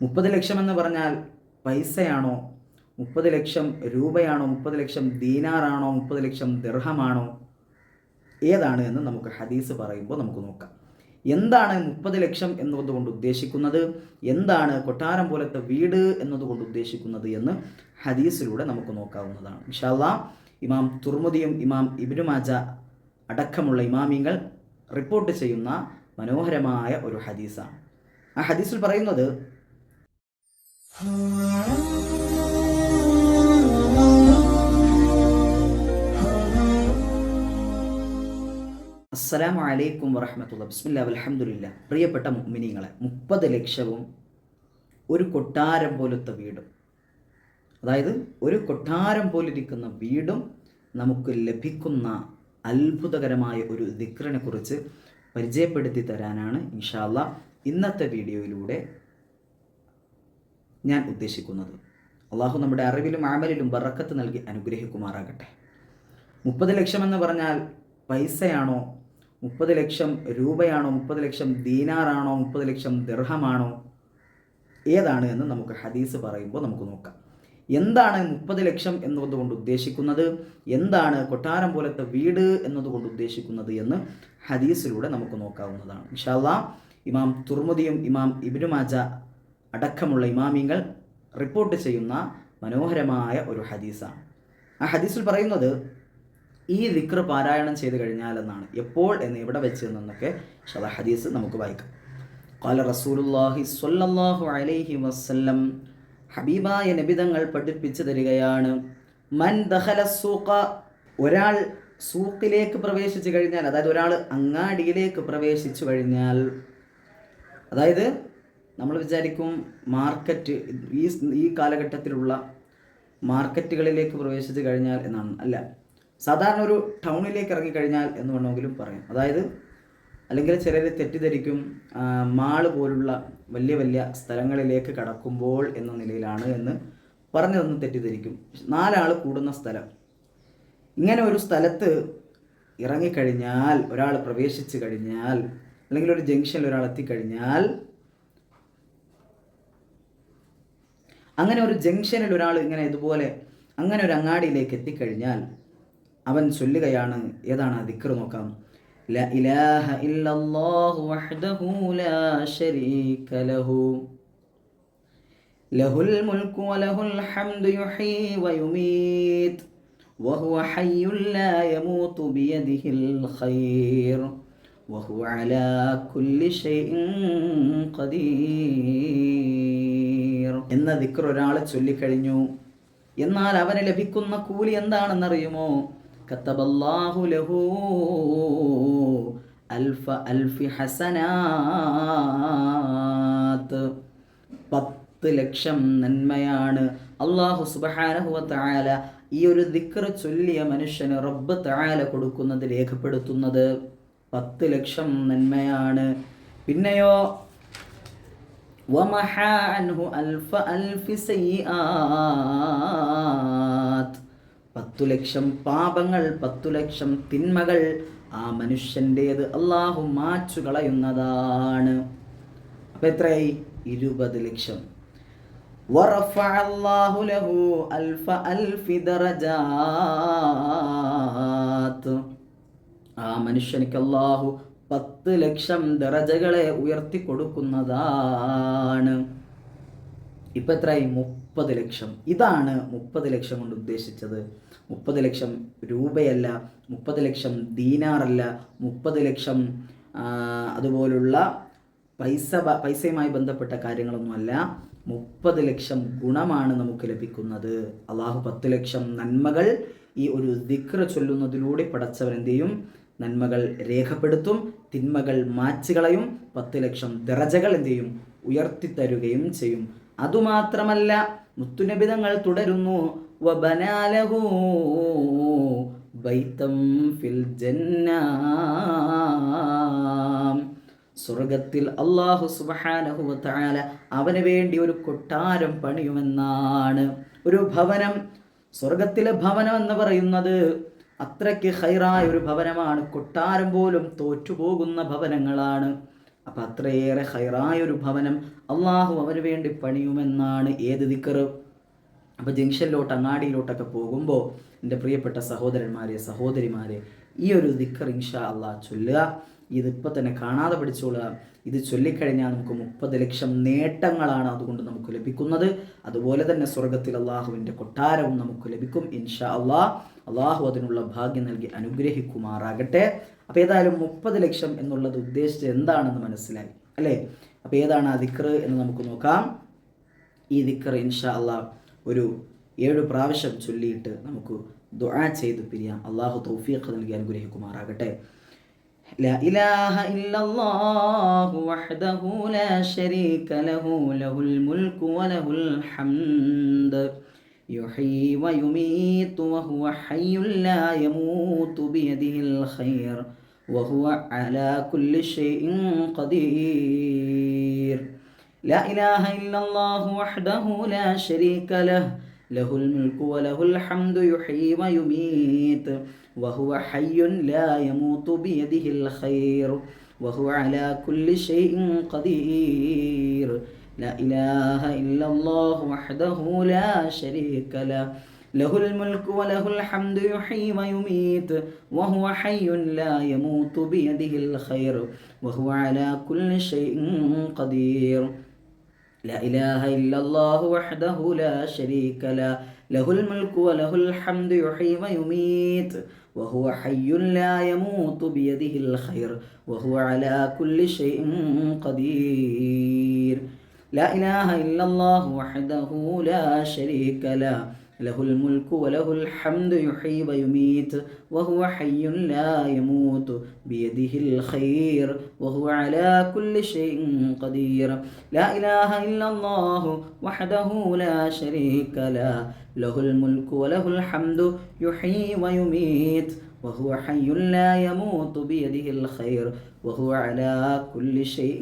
30 ലക്ഷം എന്ന് പറഞ്ഞാൽ പൈസയാണോ, 30 ലക്ഷം രൂപയാണോ, 30 ലക്ഷം ദീനാറാണോ, 30 ലക്ഷം ദിർഹമാണോ, ഏതാണ് എന്ന് നമുക്ക് ഹദീസ് പറയുമ്പോൾ നമുക്ക് നോക്കാം. എന്താണ് 30 ലക്ഷം എന്നതുകൊണ്ട് ഉദ്ദേശിക്കുന്നത്, എന്താണ് കൊട്ടാരം പോലത്തെ വീട് എന്നതുകൊണ്ട് ഉദ്ദേശിക്കുന്നത് എന്ന് ഹദീസിലൂടെ നമുക്ക് നോക്കാവുന്നതാണ്. ഇൻഷാ അല്ലാഹ് ഇമാം തുർമുദിയും ഇമാം ഇബ്നു മാജ അടക്കമുള്ള ഇമാമിങ്ങൾ റിപ്പോർട്ട് ചെയ്യുന്ന മനോഹരമായ ഒരു ഹദീസാണ്. ആ ഹദീസിൽ പറയുന്നത്, അസ്സലാമു അലൈക്കും വറഹ്മത്തുള്ളാഹി ബിസ്മില്ലാ വൽഹംദുലില്ലാ. പ്രിയപ്പെട്ട മുഅ്മിനീങ്ങളെ, 30 ലക്ഷവും ഒരു കൊട്ടാരം പോലത്തെ വീടും, അതായത് ഒരു കൊട്ടാരം പോലിരിക്കുന്ന വീടും നമുക്ക് ലഭിക്കുന്ന അത്ഭുതകരമായ ഒരു ദിക്റിനെ കുറിച്ച് പരിചയപ്പെടുത്തി തരാനാണ് ഇൻഷാ അല്ലാഹ് ഇന്നത്തെ വീഡിയോയിലൂടെ ഞാൻ ഉദ്ദേശിക്കുന്നത്. അള്ളാഹു നമ്മുടെ അറിവിലും അമലിലും ബറക്കത്ത് നൽകി അനുഗ്രഹിക്കുമാറാകട്ടെ. 30 ലക്ഷം എന്ന് പറഞ്ഞാൽ പൈസയാണോ, 30 ലക്ഷം രൂപയാണോ, 30 ലക്ഷം ദീനാറാണോ, 30 ലക്ഷം ദിർഹമാണോ, ഏതാണ് എന്ന് നമുക്ക് ഹദീസ് പറയുമ്പോൾ നമുക്ക് നോക്കാം. എന്താണ് 30 ലക്ഷം എന്നതുകൊണ്ട് ഉദ്ദേശിക്കുന്നത്, എന്താണ് കൊട്ടാരം പോലത്തെ വീട് എന്നതുകൊണ്ട് ഉദ്ദേശിക്കുന്നത് എന്ന് ഹദീസിലൂടെ നമുക്ക് നോക്കാവുന്നതാണ്. ഇൻഷാ അല്ലാഹ് ഇമാം തുർമുദിയും ഇമാം ഇബ്നു മാജ അടക്കമുള്ള ഇമാമിങ്ങൾ റിപ്പോർട്ട് ചെയ്യുന്ന മനോഹരമായ ഒരു ഹദീസാണ്. ആ ഹദീസിൽ പറയുന്നത്, ഈ ദിക്ർ പാരായണം ചെയ്ത് കഴിഞ്ഞാൽ എന്നാണ്. എപ്പോൾ എന്ന് എവിടെ വെച്ച് എന്നൊക്കെ ഹദീസ് നമുക്ക് വായിക്കാം. ഖാല റസൂലുള്ളാഹി സ്വല്ലല്ലാഹു അലൈഹി വസല്ലം, ഹബീബായ നബിതങ്ങൾ പഠിപ്പിച്ചു തരികയാണ്, മൻ ദഖല സൂഖ, ഒരാൾ സൂഖിലേക്ക് പ്രവേശിച്ചു കഴിഞ്ഞാൽ, അതായത് ഒരാൾ അങ്ങാടിയിലേക്ക് പ്രവേശിച്ചു കഴിഞ്ഞാൽ, അതായത് നമ്മൾ വിചാരിക്കും മാർക്കറ്റ്, ഈ കാലഘട്ടത്തിലുള്ള മാർക്കറ്റുകളിലേക്ക് പ്രവേശിച്ചു കഴിഞ്ഞാൽ എന്നാണ്. അല്ല, സാധാരണ ഒരു ടൗണിലേക്ക് ഇറങ്ങിക്കഴിഞ്ഞാൽ എന്ന് വേണമെങ്കിലും പറയാം. അതായത് അല്ലെങ്കിൽ ചിലർ തെറ്റിദ്ധരിക്കും മാള് പോലുള്ള വലിയ വലിയ സ്ഥലങ്ങളിലേക്ക് കടക്കുമ്പോൾ എന്ന നിലയിലാണ് എന്ന് പറഞ്ഞതൊന്നും തെറ്റിദ്ധരിക്കും. 4 ആൾ കൂടുന്ന സ്ഥലം, ഇങ്ങനെ ഒരു സ്ഥലത്ത് ഇറങ്ങിക്കഴിഞ്ഞാൽ, ഒരാൾ പ്രവേശിച്ചു കഴിഞ്ഞാൽ, അല്ലെങ്കിൽ ഒരു ജംഗ്ഷനിൽ ഒരാൾ എത്തിക്കഴിഞ്ഞാൽ, അങ്ങനെ ഒരു ജംഗ്ഷനിൽ ഒരാൾ ഇങ്ങനെ ഇതുപോലെ അങ്ങനെ ഒരു അങ്ങാടിയിലേക്ക് എത്തിക്കഴിഞ്ഞാൽ അവൻ ചൊല്ലുകയാണ്, ഏതാണ് ആ ദിക്ർ നോക്കാം. ലാ ഇലാഹ ഇല്ലല്ലാഹു വഹ്ദഹു ലാ ശരീക ലഹു ലഹുൽ മുൽക്കു വലഹുൽ ഹംദു യുഹ്യി വയുമീത് വഹുവ ഹയ്യുൻ ലാ യമൂതു ബിയദിഹിൽ ഖൈർ വഹുവ അലാ കുല്ലി ഷൈഇൻ ഖദീർ എന്ന ദിക്ർ ഒരാൾ ചൊല്ലിക്കഴിഞ്ഞു എന്നാൽ അവന് ലഭിക്കുന്ന കൂലി എന്താണെന്നറിയുമോ? കതബല്ലാഹു ലഹു അൽഫി ഹസനാത്ത്, 10 ലക്ഷം നന്മയാണ് അല്ലാഹു സുബ്ഹാനഹു വ തആല ഈ ഒരു ദിക്ർ ചൊല്ലിയ മനുഷ്യന് റബ്ബ് തആല കൊടുക്കുന്നത്, രേഖപ്പെടുത്തുന്നത് 10 ലക്ഷം നന്മയാണ്. പിന്നെയോ വമഹാ അൻഹു അൽഫി സയ്യിആത്ത്, 10 ലക്ഷം പാപങ്ങൾ, 10 ലക്ഷം തിന്മകൾ ആ മനുഷ്യൻ്റേത് അള്ളാഹു മാച്ചു കളയുന്നതാണ്. അപ്പം എത്രയായി? 20 ലക്ഷം. വറഫഅ അല്ലാഹു ലഹു അൽഫി ദറജാത്ത്, ആ മനുഷ്യനിക്ക് അള്ളാഹു 10 ലക്ഷം ദറജകളെ ഉയർത്തി കൊടുക്കുന്നതാണ്. ഇപ്പം എത്രയായി? 30 ലക്ഷം. ഇതാണ് 30 ലക്ഷം കൊണ്ട് ഉദ്ദേശിച്ചത്. 30 ലക്ഷം രൂപയല്ല, 30 ലക്ഷം ദീനാറല്ല, 30 ലക്ഷം അതുപോലുള്ള പൈസയുമായി ബന്ധപ്പെട്ട കാര്യങ്ങളൊന്നുമല്ല. 30 ലക്ഷം ഗുണമാണ് നമുക്ക് ലഭിക്കുന്നത്. അള്ളാഹു 10 ലക്ഷം നന്മകൾ ഈ ഒരു ദിക്ർ ചൊല്ലുന്നതിലൂടെ പടച്ചവൻ എന്ത് ചെയ്യും? നന്മകൾ രേഖപ്പെടുത്തും, തിന്മകൾ മാച്ചുകളയും, 10 ലക്ഷം ദറജകൾ എന്ത് ചെയ്യും? ഉയർത്തിത്തരുകയും ചെയ്യും. അതുമാത്രമല്ല, മുത്തുനബിതങ്ങൾ തുടരുന്നു, വബനാലഹു ബൈതം ഫിൽ ജന്ന, സ്വർഗത്തിൽ അല്ലാഹു സുബ്ഹാനഹു വ തആല അവന് വേണ്ടി ഒരു കൊട്ടാരം പണിയുമെന്നാണ്. ഒരു ഭവനം, സ്വർഗത്തിലെ ഭവനം എന്ന് പറയുന്നത് അത്രയ്ക്ക് ഖൈറായ ഒരു ഭവനമാണ്. കൊട്ടാരം പോലും തോറ്റുപോകുന്ന ഭവനങ്ങളാണ്. അപ്പം അത്രയേറെ ഹൈറായൊരു ഭവനം അള്ളാഹു അവന് വേണ്ടി പണിയുമെന്നാണ് ഏത് ദിക്റ്. അപ്പോൾ ജംഗ്ഷനിലോട്ട് അങ്ങാടിയിലോട്ടൊക്കെ പോകുമ്പോൾ എൻ്റെ പ്രിയപ്പെട്ട സഹോദരന്മാരെ സഹോദരിമാരെ, ഈ ഒരു ദിക്ർ ഇൻഷാ അള്ളാഹ് ചൊല്ലുക. ഇതിപ്പോൾ തന്നെ കാണാതെ പഠിച്ചോളുക. ഇത് ചൊല്ലിക്കഴിഞ്ഞാൽ നമുക്ക് 30 ലക്ഷം നേട്ടങ്ങളാണ് അതുകൊണ്ട് നമുക്ക് ലഭിക്കുന്നത്. അതുപോലെ തന്നെ സ്വർഗത്തിൽ അള്ളാഹുവിൻ്റെ കൊട്ടാരവും നമുക്ക് ലഭിക്കും ഇൻഷാ അള്ളാഹ്. അള്ളാഹു അതിനുള്ള ഭാഗ്യം നൽകി അനുഗ്രഹിക്കുമാറാകട്ടെ. അപ്പോൾ ഏതായാലും 30 ലക്ഷം എന്നുള്ളത് ഉദ്ദേശിച്ചത് എന്താണെന്ന് മനസ്സിലായി അല്ലേ? അപ്പോൾ ഏതാണ് ആ ദിക്ർ എന്ന് നമുക്ക് നോക്കാം. ഈ ദിക്ർ ഇൻഷാ അള്ളാഹ് ഒരു 7 പ്രാവശ്യം ചൊല്ലിയിട്ട് നമുക്ക് ദുആ ചെയ്ത് പിരിയാം. അള്ളാഹു തൗഫീഖ് നൽകി അനുഗ്രഹിക്കുമാറാകട്ടെ. لا إله إلا الله وحده لا شريك له له الملك وله الحمد يحيي ويميت وهو حي لا يموت بيده الخير وهو على كل شيء قدير. لا إله إلا الله وحده لا شريك له له الملك وله الحمد يحيي ويميت وهو حي لا يموت بيده الخير وهو على كل شيء قدير. لا إله إلا الله وحده لا شريك له له الملك وله الحمد يحيي ويميت وهو حي لا يموت بيده الخير وهو على كل شيء قدير. لا إله إلا الله وحده لا شريك له له الملك وله الحمد يحيي ويميت وهو حي لا يموت بيده الخير وهو على كل شيء قدير. لا إله إلا الله وحده لا شريك له له الملك وله الحمد يحيي ويميت وهو حي لا يموت بيده الخير وهو على كل شيء قدير. لا إله إلا الله وحده لا شريك له له الملك وله الحمد يحيي ويميت وهو حي لا يموت بيده الخير وهو على كل شيء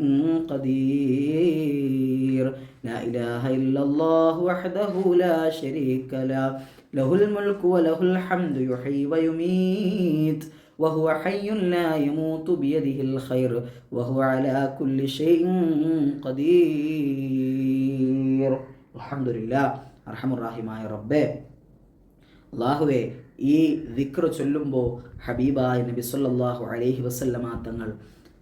قدير. لا إله إلا الله وحده لا شريك له له الملك وله الحمد يحيي ويميت وهو حي لا يموت بيده الخير وهو على كل شيء قدير. الحمد لله. അർഹമുറാഹിമായ റബ്ബേ, അല്ലാഹുവേ, ഈ ദിക്ർ ചൊല്ലുമ്പോൾ ഹബീബായ നബി സല്ലല്ലാഹു അലൈഹി വസല്ലമ തങ്ങൾ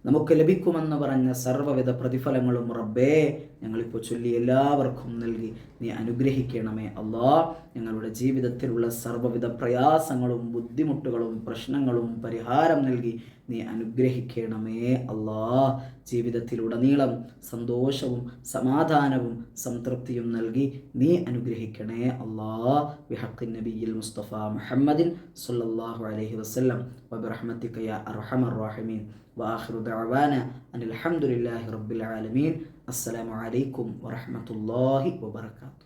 നമുക്ക് ലഭിക്കുമെന്ന് പറഞ്ഞ സർവ്വവിധ പ്രതിഫലങ്ങളും റബ്ബേ ഞങ്ങളിപ്പോൾ ചൊല്ലി എല്ലാവർക്കും നൽകി നീ അനുഗ്രഹിക്കണമേ അല്ലാഹ്. ഞങ്ങളുടെ ജീവിതത്തിലുള്ള സർവ്വവിധ പ്രയാസങ്ങളും ബുദ്ധിമുട്ടുകളും പ്രശ്നങ്ങളും പരിഹാരം നൽകി നീ അനുഗ്രഹിക്കണമേ അല്ലാഹ്. ജീവിതത്തിലുടനീളം സന്തോഷവും സമാധാനവും സംതൃപ്തിയും നൽകി നീ അനുഗ്രഹിക്കണേ അല്ലാഹ്. ബിഹഖ്ഖി നബിയിൽ മുസ്തഫ മുഹമ്മദിൻ സല്ലല്ലാഹു അലൈഹി വസല്ലം വബിറഹ്മതിക യാ അർഹമർ റഹീമീൻ. വആഖിറു ദഅവാനാ അനിൽ ഹംദുലില്ലാഹി റബ്ബിൽ ആലമീൻ. അസ്സലാമു അലൈക്കും വറഹ്മത്തുള്ളാഹി വബറകാതുഹു.